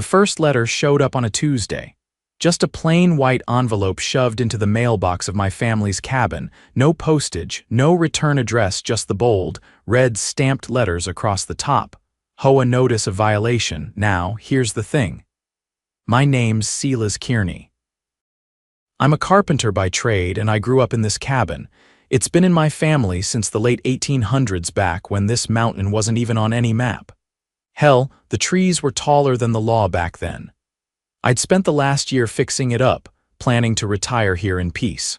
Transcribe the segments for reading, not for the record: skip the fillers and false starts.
The first letter showed up on a Tuesday. Just a plain white envelope shoved into the mailbox of my family's cabin, no postage, no return address, just the bold, red stamped letters across the top. HOA notice of violation. Now, here's the thing. My name's Silas Kearney. I'm a carpenter by trade and I grew up in this cabin. It's been in my family since the late 1800s, back when this mountain wasn't even on any map. Hell, the trees were taller than the law back then. I'd spent the last year fixing it up, planning to retire here in peace.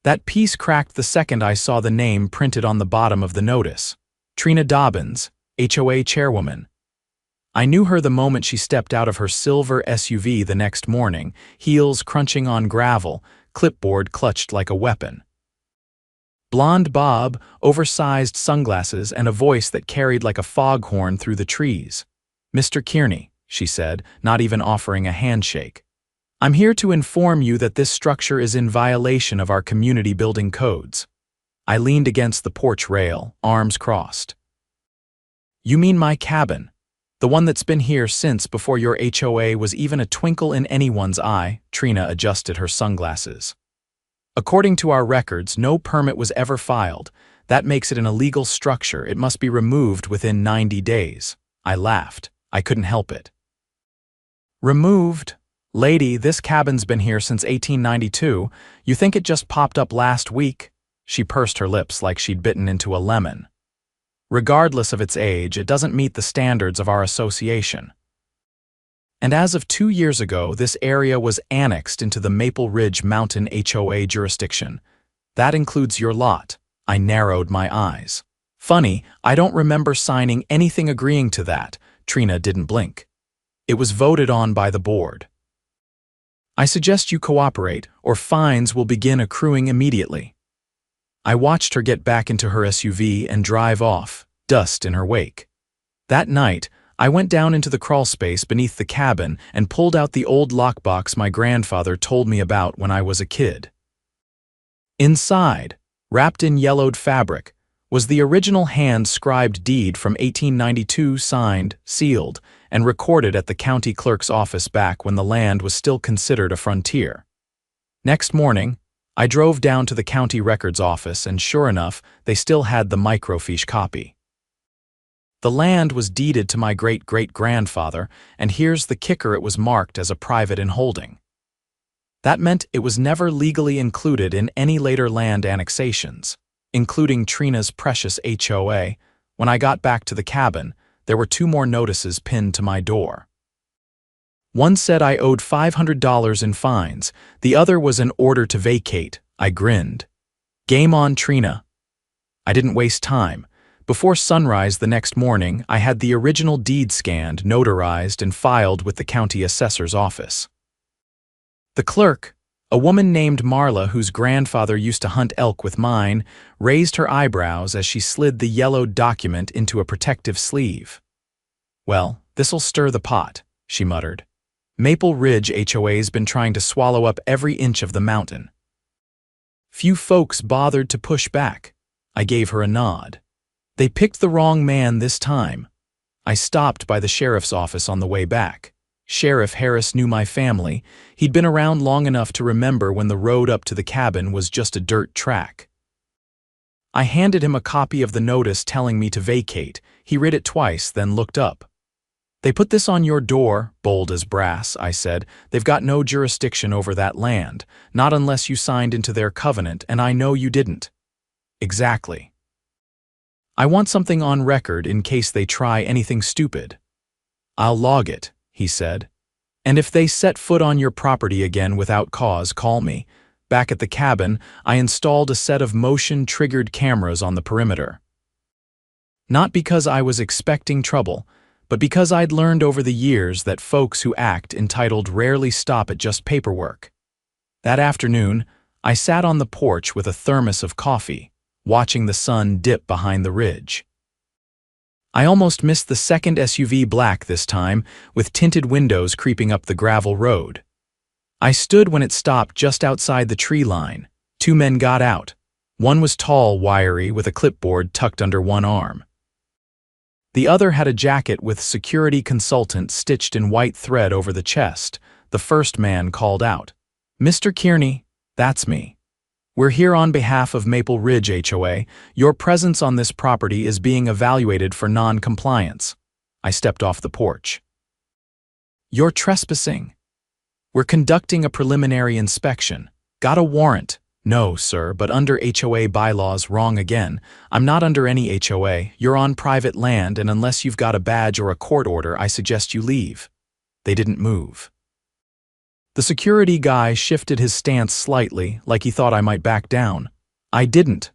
That piece cracked the second I saw the name printed on the bottom of the notice. Trina Dobbins, HOA chairwoman. I knew her the moment she stepped out of her silver SUV the next morning, heels crunching on gravel, clipboard clutched like a weapon. Blonde bob, oversized sunglasses, and a voice that carried like a foghorn through the trees. "Mr. Kearney," she said, not even offering a handshake. "I'm here to inform you that this structure is in violation of our community building codes." I leaned against the porch rail, arms crossed. "You mean my cabin? The one that's been here since before your HOA was even a twinkle in anyone's eye?" Trina adjusted her sunglasses. "According to our records, no permit was ever filed. That makes it an illegal structure. It must be removed within 90 days. I laughed. I couldn't help it. "Removed? Lady, this cabin's been here since 1892. You think it just popped up last week?" She pursed her lips like she'd bitten into a lemon. "Regardless of its age, it doesn't meet the standards of our association. And as of 2 years ago, this area was annexed into the Maple Ridge Mountain HOA jurisdiction. That includes your lot." I narrowed my eyes. "Funny, I don't remember signing anything agreeing to that." Trina didn't blink. "It was voted on by the board. I suggest you cooperate, or fines will begin accruing immediately." I watched her get back into her SUV and drive off, dust in her wake. That night, I went down into the crawlspace beneath the cabin and pulled out the old lockbox my grandfather told me about when I was a kid. Inside, wrapped in yellowed fabric, was the original hand-scribed deed from 1892, signed, sealed, and recorded at the county clerk's office back when the land was still considered a frontier. Next morning, I drove down to the county records office, and sure enough, they still had the microfiche copy. The land was deeded to my great-great-grandfather, and here's the kicker: it was marked as a private in holding. That meant it was never legally included in any later land annexations, including Trina's precious HOA. When I got back to the cabin, there were 2 more notices pinned to my door. One said I owed $500 in fines, the other was an order to vacate. I grinned. Game on, Trina. I didn't waste time. Before sunrise the next morning, I had the original deed scanned, notarized, and filed with the county assessor's office. The clerk, a woman named Marla whose grandfather used to hunt elk with mine, raised her eyebrows as she slid the yellowed document into a protective sleeve. "Well, this'll stir the pot," she muttered. "Maple Ridge HOA's been trying to swallow up every inch of the mountain." Few folks bothered to push back. I gave her a nod. "They picked the wrong man this time." I stopped by the sheriff's office on the way back. Sheriff Harris knew my family. He'd been around long enough to remember when the road up to the cabin was just a dirt track. I handed him a copy of the notice telling me to vacate. He read it twice, then looked up. "They put this on your door," bold as brass, I said. "They've got no jurisdiction over that land, not unless you signed into their covenant, and I know you didn't." "Exactly. I want something on record in case they try anything stupid." "I'll log it," he said. "And if they set foot on your property again without cause, call me." Back at the cabin, I installed a set of motion-triggered cameras on the perimeter. Not because I was expecting trouble, but because I'd learned over the years that folks who act entitled rarely stop at just paperwork. That afternoon, I sat on the porch with a thermos of coffee, watching the sun dip behind the ridge. I almost missed the second SUV, black this time, with tinted windows creeping up the gravel road. I stood when it stopped just outside the tree line. 2 men got out. One was tall, wiry, with a clipboard tucked under one arm. The other had a jacket with security consultant stitched in white thread over the chest. The first man called out, "Mr. Kearney, that's me. We're here on behalf of Maple Ridge HOA. Your presence on this property is being evaluated for non-compliance." I stepped off the porch. "You're trespassing. We're conducting a preliminary inspection. Got a warrant?" "No, sir, but under HOA bylaws, wrong again. I'm not under any HOA. You're on private land, and unless you've got a badge or a court order, I suggest you leave." They didn't move. The security guy shifted his stance slightly, like he thought I might back down. "I didn't.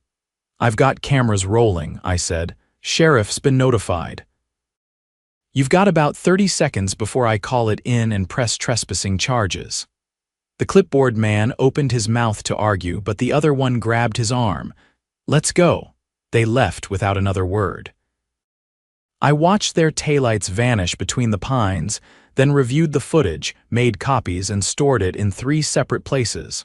I've got cameras rolling," I said. "Sheriff's been notified. You've got about 30 seconds before I call it in and press trespassing charges." The clipboard man opened his mouth to argue, but the other one grabbed his arm. "Let's go." They left without another word. I watched their taillights vanish between the pines, then reviewed the footage, made copies, and stored it in 3 separate places.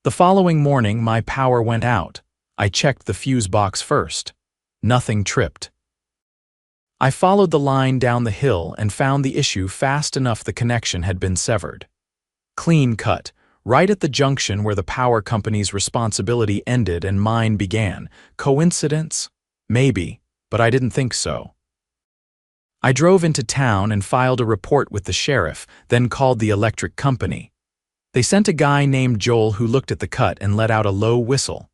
The following morning, my power went out. I checked the fuse box first. Nothing tripped. I followed the line down the hill and found the issue fast enough the connection had been severed. Clean cut, right at the junction where the power company's responsibility ended and mine began. Coincidence? Maybe, but I didn't think so. I drove into town and filed a report with the sheriff, then called the electric company. They sent a guy named Joel who looked at the cut and let out a low whistle.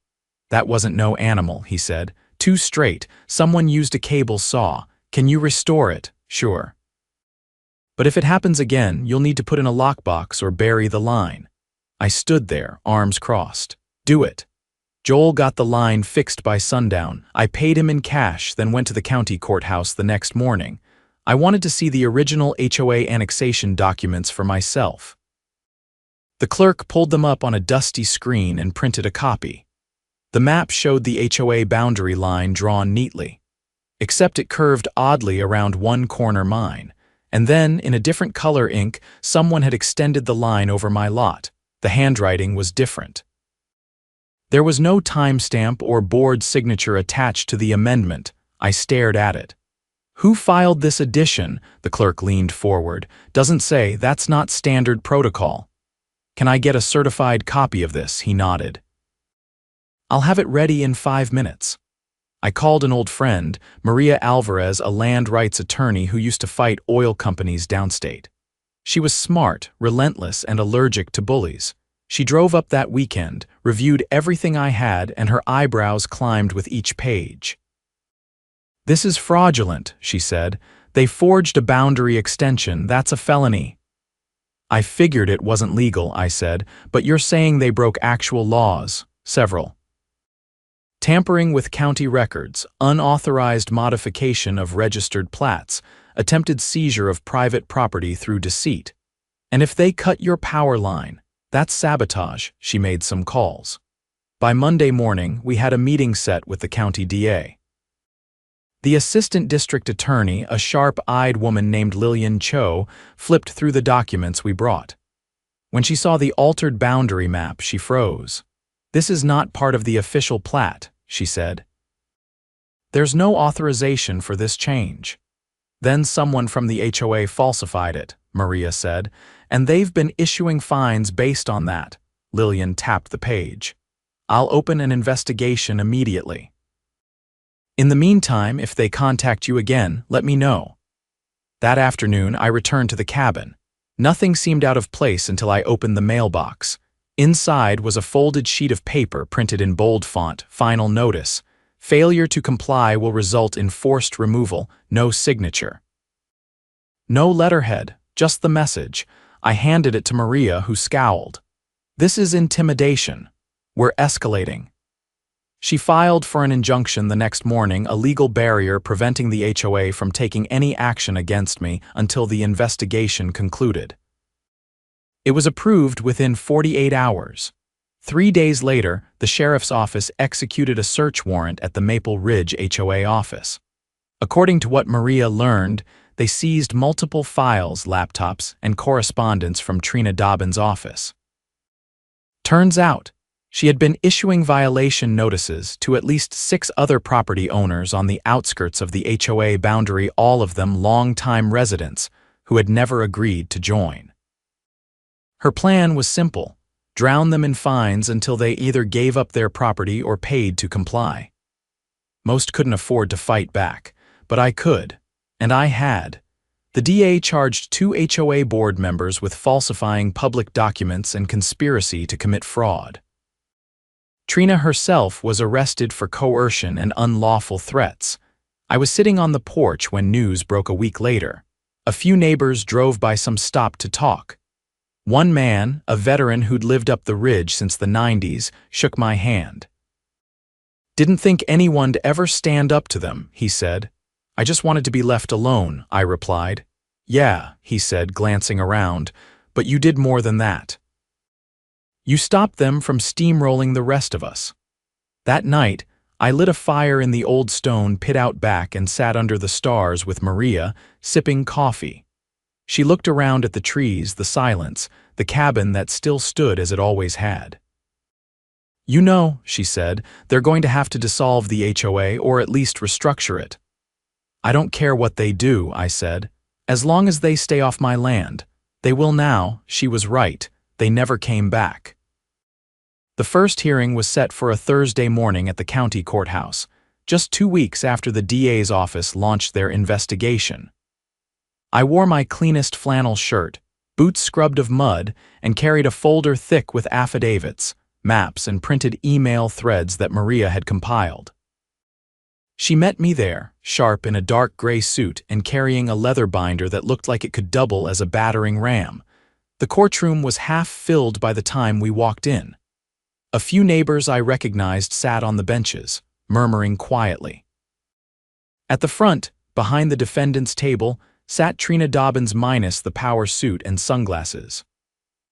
"That wasn't no animal," he said. "Too straight. Someone used a cable saw. Can you restore it?" "Sure. But if it happens again, you'll need to put in a lockbox or bury the line." I stood there, arms crossed. "Do it." Joel got the line fixed by sundown. I paid him in cash, then went to the county courthouse the next morning. I wanted to see the original HOA annexation documents for myself. The clerk pulled them up on a dusty screen and printed a copy. The map showed the HOA boundary line drawn neatly, except it curved oddly around one corner mine. And then, in a different color ink, someone had extended the line over my lot. The handwriting was different. There was no timestamp or board signature attached to the amendment. I stared at it. "Who filed this addition?" The clerk leaned forward. "Doesn't say. That's not standard protocol." "Can I get a certified copy of this?" He nodded. "I'll have it ready in 5 minutes." I called an old friend, Maria Alvarez, a land rights attorney who used to fight oil companies downstate. She was smart, relentless, and allergic to bullies. She drove up that weekend, reviewed everything I had, and her eyebrows climbed with each page. "This is fraudulent," she said. "They forged a boundary extension. That's a felony." "I figured it wasn't legal," I said, "but you're saying they broke actual laws." "Several. Tampering with county records, unauthorized modification of registered plats, attempted seizure of private property through deceit. And if they cut your power line, that's sabotage." She made some calls. By Monday morning, we had a meeting set with the county DA. The assistant district attorney, a sharp-eyed woman named Lillian Cho, flipped through the documents we brought. When she saw the altered boundary map, she froze. "This is not part of the official plat," she said. "There's no authorization for this change." "Then someone from the HOA falsified it," Maria said, "and they've been issuing fines based on that." Lillian tapped the page. "I'll open an investigation immediately. In the meantime, if they contact you again, let me know." That afternoon, I returned to the cabin. Nothing seemed out of place until I opened the mailbox. Inside was a folded sheet of paper printed in bold font, "Final notice. Failure to comply will result in forced removal, no signature." No letterhead, just the message. I handed it to Maria, who scowled. "This is intimidation. We're escalating." She filed for an injunction the next morning, a legal barrier preventing the HOA from taking any action against me until the investigation concluded. It was approved within 48 hours. 3 days later, the sheriff's office executed a search warrant at the Maple Ridge HOA office. According to what Maria learned, they seized multiple files, laptops, and correspondence from Trina Dobbins' office. Turns out, She had been issuing violation notices to at least 6 other property owners on the outskirts of the HOA boundary, all of them long-time residents who had never agreed to join. Her plan was simple: drown them in fines until they either gave up their property or paid to comply. Most couldn't afford to fight back, but I could, and I had. The DA charged 2 HOA board members with falsifying public documents and conspiracy to commit fraud. Trina herself was arrested for coercion and unlawful threats. I was sitting on the porch when news broke a week later. A few neighbors drove by, some stopped to talk. One man, a veteran who'd lived up the ridge since the 90s, shook my hand. "Didn't think anyone'd ever stand up to them," he said. "I just wanted to be left alone," I replied. "Yeah," he said, glancing around, "but you did more than that. You stopped them from steamrolling the rest of us." That night, I lit a fire in the old stone pit out back and sat under the stars with Maria, sipping coffee. She looked around at the trees, the silence, the cabin that still stood as it always had. "You know," she said, "they're going to have to dissolve the HOA or at least restructure it." "I don't care what they do," I said, "as long as they stay off my land. They will now." She was right. They never came back. The first hearing was set for a Thursday morning at the county courthouse, just 2 weeks after the DA's office launched their investigation. I wore my cleanest flannel shirt, boots scrubbed of mud, and carried a folder thick with affidavits, maps, and printed email threads that Maria had compiled. She met me there, sharp in a dark gray suit and carrying a leather binder that looked like it could double as a battering ram. The courtroom was half filled by the time we walked in. A few neighbors I recognized sat on the benches, murmuring quietly. At the front, behind the defendant's table, sat Trina Dobbins minus the power suit and sunglasses.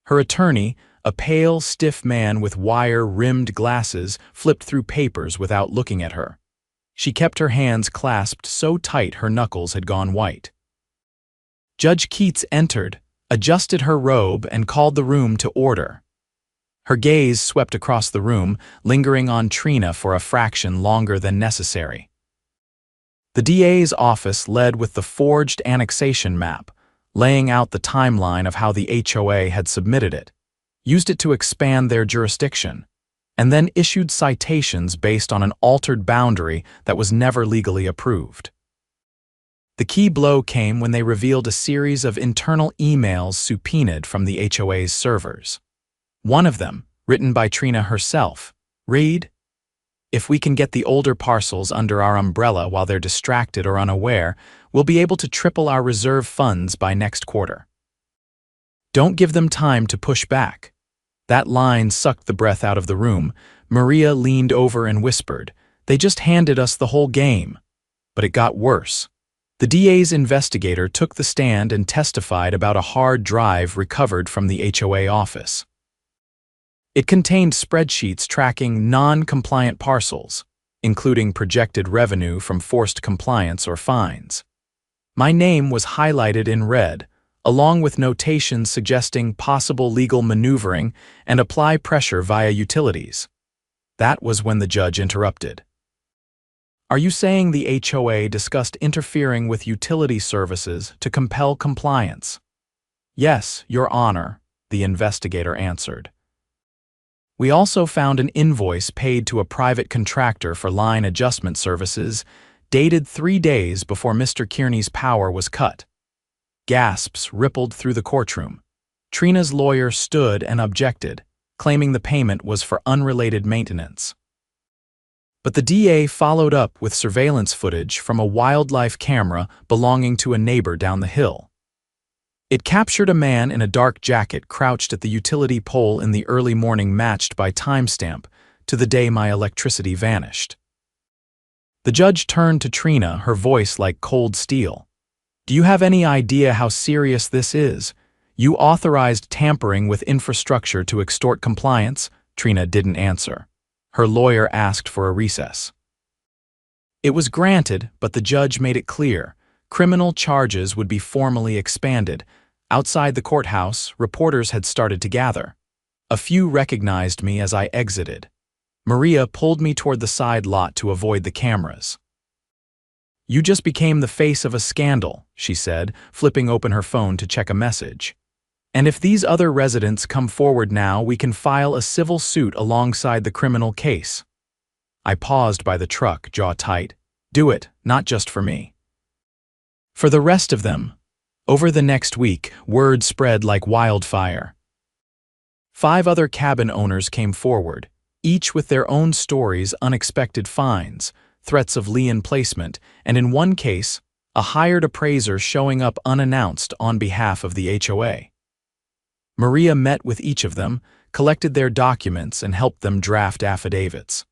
Her attorney, a pale, stiff man with wire-rimmed glasses, flipped through papers without looking at her. She kept her hands clasped so tight her knuckles had gone white. Judge Keats entered, adjusted her robe, and called the room to order. Her gaze swept across the room, lingering on Trina for a fraction longer than necessary. The DA's office led with the forged annexation map, laying out the timeline of how the HOA had submitted it, used it to expand their jurisdiction, and then issued citations based on an altered boundary that was never legally approved. The key blow came when they revealed a series of internal emails subpoenaed from the HOA's servers. One of them, written by Trina herself, read, "If we can get the older parcels under our umbrella while they're distracted or unaware, we'll be able to triple our reserve funds by next quarter. Don't give them time to push back." That line sucked the breath out of the room. Maria leaned over and whispered, "They just handed us the whole game." But it got worse. The DA's investigator took the stand and testified about a hard drive recovered from the HOA office. It contained spreadsheets tracking non-compliant parcels, including projected revenue from forced compliance or fines. My name was highlighted in red, along with notations suggesting possible legal maneuvering and apply pressure via utilities. That was when the judge interrupted. "Are you saying the HOA discussed interfering with utility services to compel compliance?" "Yes, Your Honor," the investigator answered. "We also found an invoice paid to a private contractor for line adjustment services, dated 3 days before Mr. Kearney's power was cut." Gasps rippled through the courtroom. Trina's lawyer stood and objected, claiming the payment was for unrelated maintenance. But the DA followed up with surveillance footage from a wildlife camera belonging to a neighbor down the hill. It captured a man in a dark jacket crouched at the utility pole in the early morning, matched by timestamp to the day my electricity vanished. The judge turned to Trina, her voice like cold steel. "Do you have any idea how serious this is? You authorized tampering with infrastructure to extort compliance?" Trina didn't answer. Her lawyer asked for a recess. It was granted, but the judge made it clear criminal charges would be formally expanded. Outside the courthouse, reporters had started to gather. A few recognized me as I exited. Maria pulled me toward the side lot to avoid the cameras. "You just became the face of a scandal," she said, flipping open her phone to check a message. "And if these other residents come forward now, we can file a civil suit alongside the criminal case." I paused by the truck, jaw tight. "Do it, not just for me. For the rest of them." Over the next week, word spread like wildfire. 5 other cabin owners came forward, each with their own stories, unexpected fines, threats of lien placement, and in one case, a hired appraiser showing up unannounced on behalf of the HOA. Maria met with each of them, collected their documents, and helped them draft affidavits.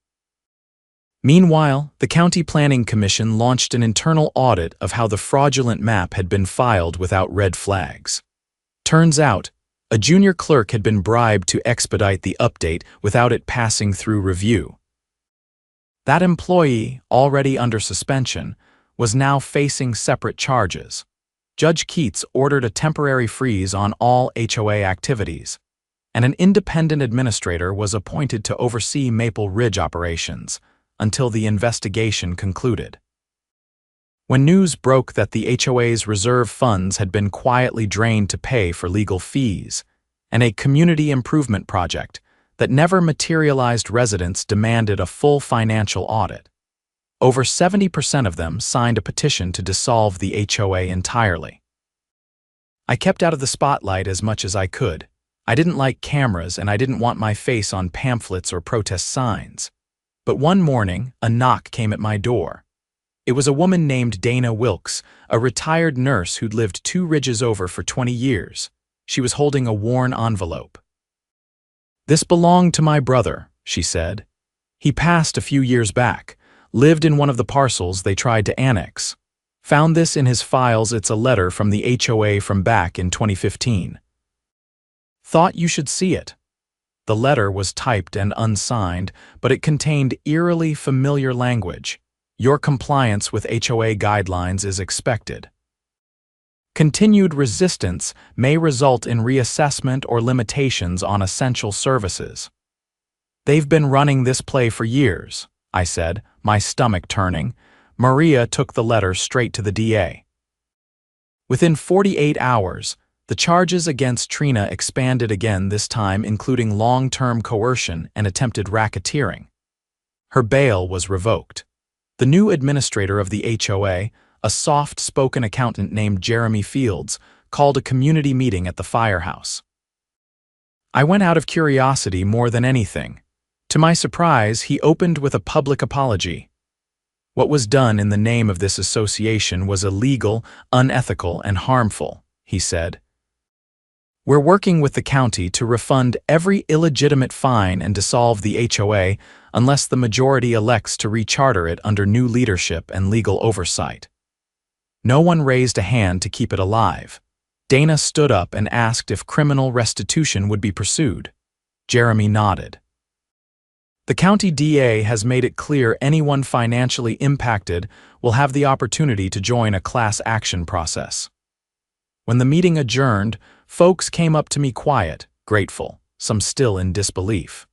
Meanwhile, the County Planning Commission launched an internal audit of how the fraudulent map had been filed without red flags. Turns out, a junior clerk had been bribed to expedite the update without it passing through review. That employee, already under suspension, was now facing separate charges. Judge Keats ordered a temporary freeze on all HOA activities, and an independent administrator was appointed to oversee Maple Ridge operations until the investigation concluded. When news broke that the HOA's reserve funds had been quietly drained to pay for legal fees, and a community improvement project that never materialized, residents demanded a full financial audit. Over 70% of them signed a petition to dissolve the HOA entirely. I kept out of the spotlight as much as I could. I didn't like cameras, and I didn't want my face on pamphlets or protest signs. But one morning, a knock came at my door. It was a woman named Dana Wilkes, a retired nurse who'd lived 2 ridges over for 20 years. She was holding a worn envelope. "This belonged to my brother," she said. "He passed a few years back, lived in one of the parcels they tried to annex. Found this in his files. It's a letter from the HOA from back in 2015. Thought you should see it." The letter was typed and unsigned, but it contained eerily familiar language. "Your compliance with HOA guidelines is expected. Continued resistance may result in reassessment or limitations on essential services." "They've been running this play for years," I said, my stomach turning. Maria took the letter straight to the DA. Within 48 hours, the charges against Trina expanded again, this time including long-term coercion and attempted racketeering. Her bail was revoked. The new administrator of the HOA, a soft-spoken accountant named Jeremy Fields, called a community meeting at the firehouse. I went out of curiosity more than anything. To my surprise, he opened with a public apology. "What was done in the name of this association was illegal, unethical, and harmful," he said. "We're working with the county to refund every illegitimate fine and dissolve the HOA unless the majority elects to recharter it under new leadership and legal oversight." No one raised a hand to keep it alive. Dana stood up and asked if criminal restitution would be pursued. Jeremy nodded. "The county DA has made it clear anyone financially impacted will have the opportunity to join a class action process." When the meeting adjourned, folks came up to me quiet, grateful, some still in disbelief.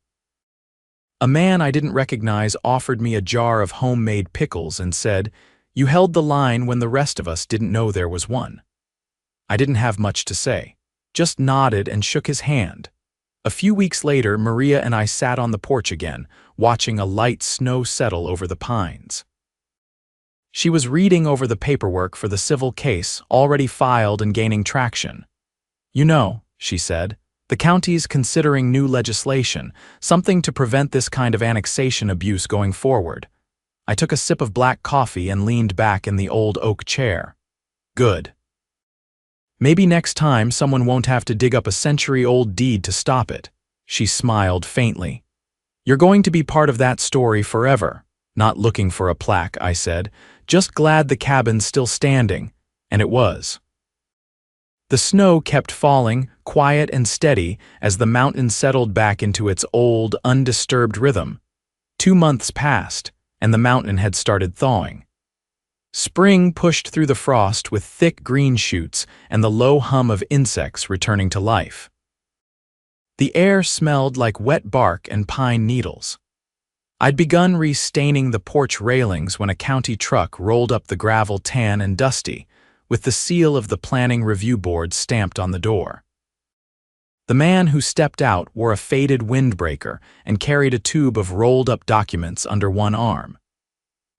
A man I didn't recognize offered me a jar of homemade pickles and said, "You held the line when the rest of us didn't know there was one." I didn't have much to say, just nodded and shook his hand. A few weeks later, Maria and I sat on the porch again, watching a light snow settle over the pines. She was reading over the paperwork for the civil case, already filed and gaining traction. "You know," she said, "the county's considering new legislation, something to prevent this kind of annexation abuse going forward." I took a sip of black coffee and leaned back in the old oak chair. "Good. Maybe next time someone won't have to dig up a century-old deed to stop it." She smiled faintly. "You're going to be part of that story forever." "Not looking for a plaque," I said. "Just glad the cabin's still standing." And it was. The snow kept falling, quiet and steady, as the mountain settled back into its old, undisturbed rhythm. 2 months passed, and the mountain had started thawing. Spring pushed through the frost with thick green shoots and the low hum of insects returning to life. The air smelled like wet bark and pine needles. I'd begun restaining the porch railings when a county truck rolled up the gravel tan and dusty, with the seal of the Planning Review Board stamped on the door. The man who stepped out wore a faded windbreaker and carried a tube of rolled-up documents under one arm.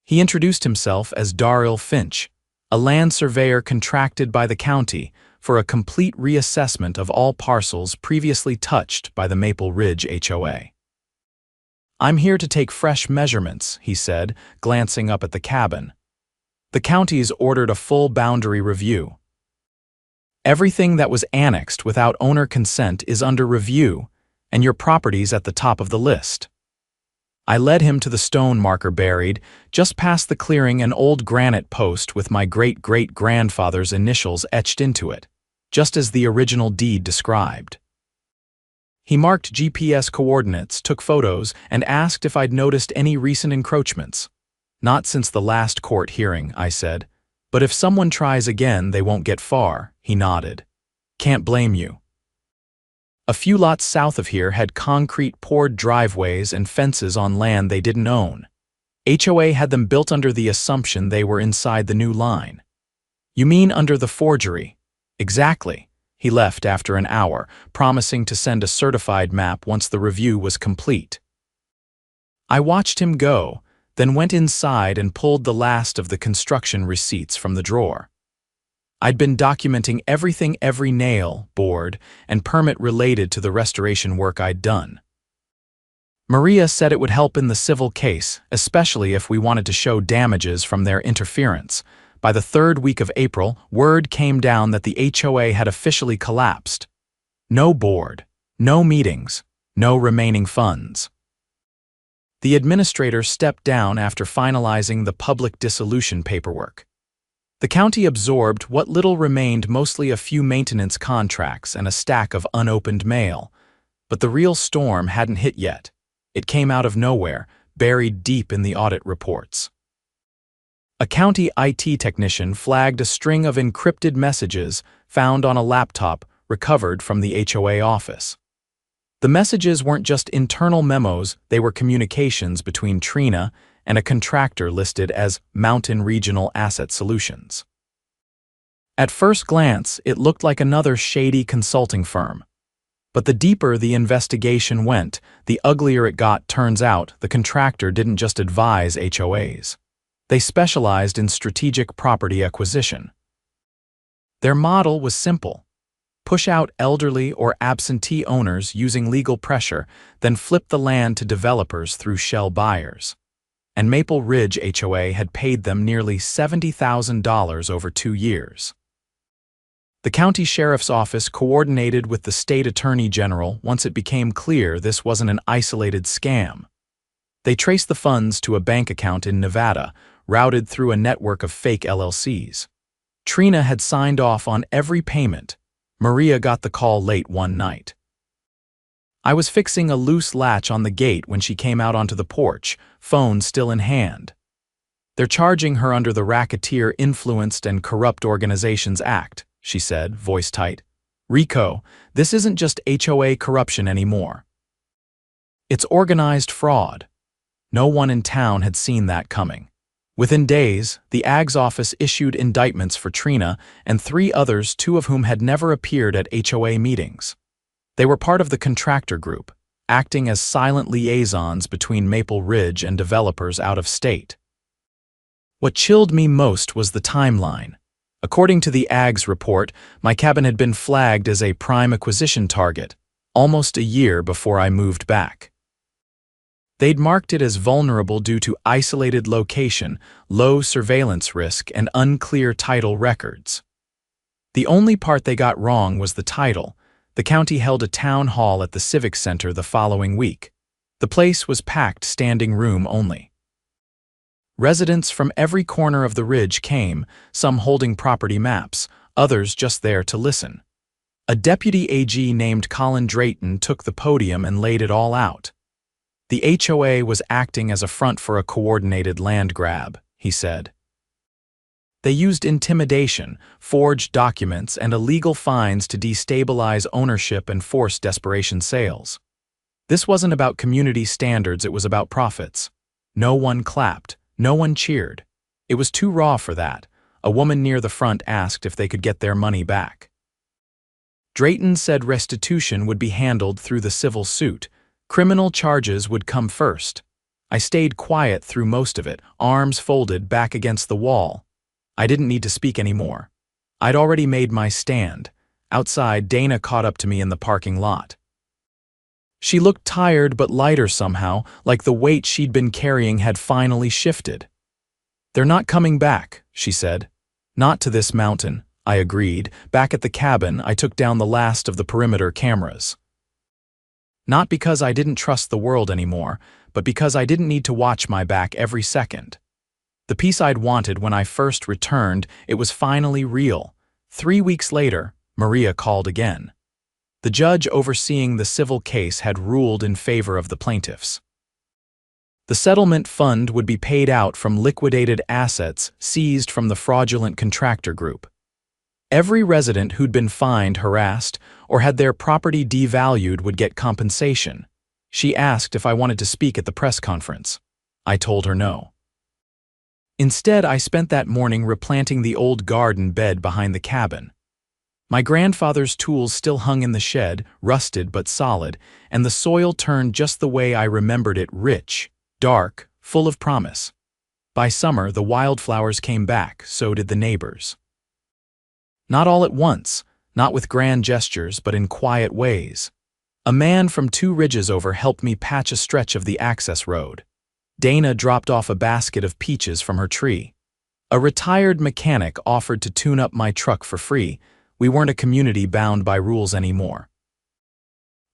He introduced himself as Darrell Finch, a land surveyor contracted by the county for a complete reassessment of all parcels previously touched by the Maple Ridge HOA. "I'm here to take fresh measurements," he said, glancing up at the cabin. "The county's ordered a full boundary review. Everything that was annexed without owner consent is under review, and your property's at the top of the list." I led him to the stone marker buried, just past the clearing, an old granite post with my great-great-grandfather's initials etched into it, just as the original deed described. He marked GPS coordinates, took photos, and asked if I'd noticed any recent encroachments. "Not since the last court hearing," I said. "But if someone tries again, they won't get far," he nodded. "Can't blame you." A few lots south of here had concrete poured driveways and fences on land they didn't own. HOA had them built under the assumption they were inside the new line. "You mean under the forgery?" "Exactly." He left after an hour, promising to send a certified map once the review was complete. I watched him go, then went inside and pulled the last of the construction receipts from the drawer. I'd been documenting everything, every nail, board, and permit related to the restoration work I'd done. Maria said it would help in the civil case, especially if we wanted to show damages from their interference. By the third week of April, word came down that the HOA had officially collapsed. No board, no meetings, no remaining funds. The administrator stepped down after finalizing the public dissolution paperwork. The county absorbed what little remained, mostly a few maintenance contracts and a stack of unopened mail. But the real storm hadn't hit yet. It came out of nowhere, buried deep in the audit reports. A county IT technician flagged a string of encrypted messages found on a laptop recovered from the HOA office. The messages weren't just internal memos, they were communications between Trina and a contractor listed as Mountain Regional Asset Solutions. At first glance, it looked like another shady consulting firm. But the deeper the investigation went, the uglier it got. Turns out the contractor didn't just advise HOAs. They specialized in strategic property acquisition. Their model was simple. Push out elderly or absentee owners using legal pressure, then flip the land to developers through shell buyers. And Maple Ridge HOA had paid them nearly $70,000 over 2 years. The county sheriff's office coordinated with the state attorney general once it became clear this wasn't an isolated scam. They traced the funds to a bank account in Nevada, routed through a network of fake LLCs. Trina had signed off on every payment. Maria got the call late one night. I was fixing a loose latch on the gate when she came out onto the porch, phone still in hand. "They're charging her under the Racketeer Influenced and Corrupt Organizations Act," she said, voice tight. "Rico, this isn't just HOA corruption anymore. It's organized fraud." No one in town had seen that coming. Within days, the AG's office issued indictments for Trina and 3 others, 2 of whom had never appeared at HOA meetings. They were part of the contractor group, acting as silent liaisons between Maple Ridge and developers out of state. What chilled me most was the timeline. According to the AG's report, my cabin had been flagged as a prime acquisition target, almost a year before I moved back. They'd marked it as vulnerable due to isolated location, low surveillance risk, and unclear title records. The only part they got wrong was the title. The county held a town hall at the Civic Center the following week. The place was packed, standing room only. Residents from every corner of the ridge came, some holding property maps, others just there to listen. A deputy AG named Colin Drayton took the podium and laid it all out. "The HOA was acting as a front for a coordinated land grab," he said. They used intimidation, forged documents, and illegal fines to destabilize ownership and force desperation sales. This wasn't about community standards, it was about profits. No one clapped, no one cheered. It was too raw for that. A woman near the front asked if they could get their money back. Drayton said restitution would be handled through the civil suit. Criminal charges would come first. I stayed quiet through most of it, arms folded back against the wall. I didn't need to speak anymore. I'd already made my stand. Outside, Dana caught up to me in the parking lot. She looked tired but lighter somehow, like the weight she'd been carrying had finally shifted. "They're not coming back," she said. "Not to this mountain," I agreed. Back at the cabin, I took down the last of the perimeter cameras. Not because I didn't trust the world anymore, but because I didn't need to watch my back every second. The peace I'd wanted when I first returned, it was finally real. 3 weeks later, Maria called again. The judge overseeing the civil case had ruled in favor of the plaintiffs. The settlement fund would be paid out from liquidated assets seized from the fraudulent contractor group. Every resident who'd been fined, harassed, or had their property devalued would get compensation. She asked if I wanted to speak at the press conference. I told her no. Instead, I spent that morning replanting the old garden bed behind the cabin. My grandfather's tools still hung in the shed, rusted but solid, and the soil turned just the way I remembered it, rich, dark, full of promise. By summer, the wildflowers came back, so did the neighbors. Not all at once, not with grand gestures, but in quiet ways. A man from 2 ridges over helped me patch a stretch of the access road. Dana dropped off a basket of peaches from her tree. A retired mechanic offered to tune up my truck for free. We weren't a community bound by rules anymore.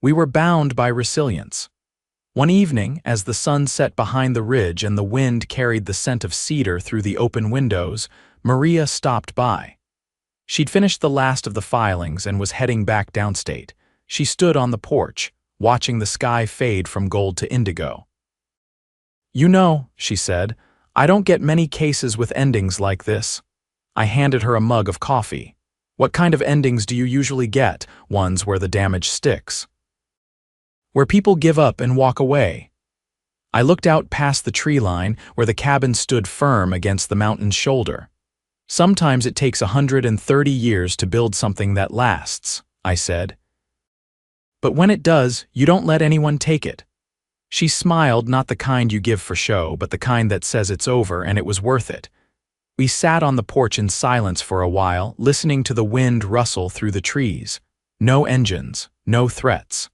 We were bound by resilience. One evening, as the sun set behind the ridge and the wind carried the scent of cedar through the open windows, Maria stopped by. She'd finished the last of the filings and was heading back downstate. She stood on the porch, watching the sky fade from gold to indigo. "You know," she said, "I don't get many cases with endings like this." I handed her a mug of coffee. "What kind of endings do you usually get?" "Ones where the damage sticks. Where people give up and walk away." I looked out past the tree line where the cabin stood firm against the mountain's shoulder. "Sometimes it takes 130 years to build something that lasts," I said. "But when it does, you don't let anyone take it." She smiled, not the kind you give for show, but the kind that says it's over and it was worth it. We sat on the porch in silence for a while, listening to the wind rustle through the trees. No engines, no threats.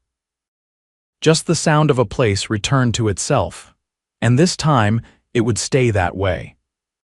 Just the sound of a place returned to itself. And this time, it would stay that way.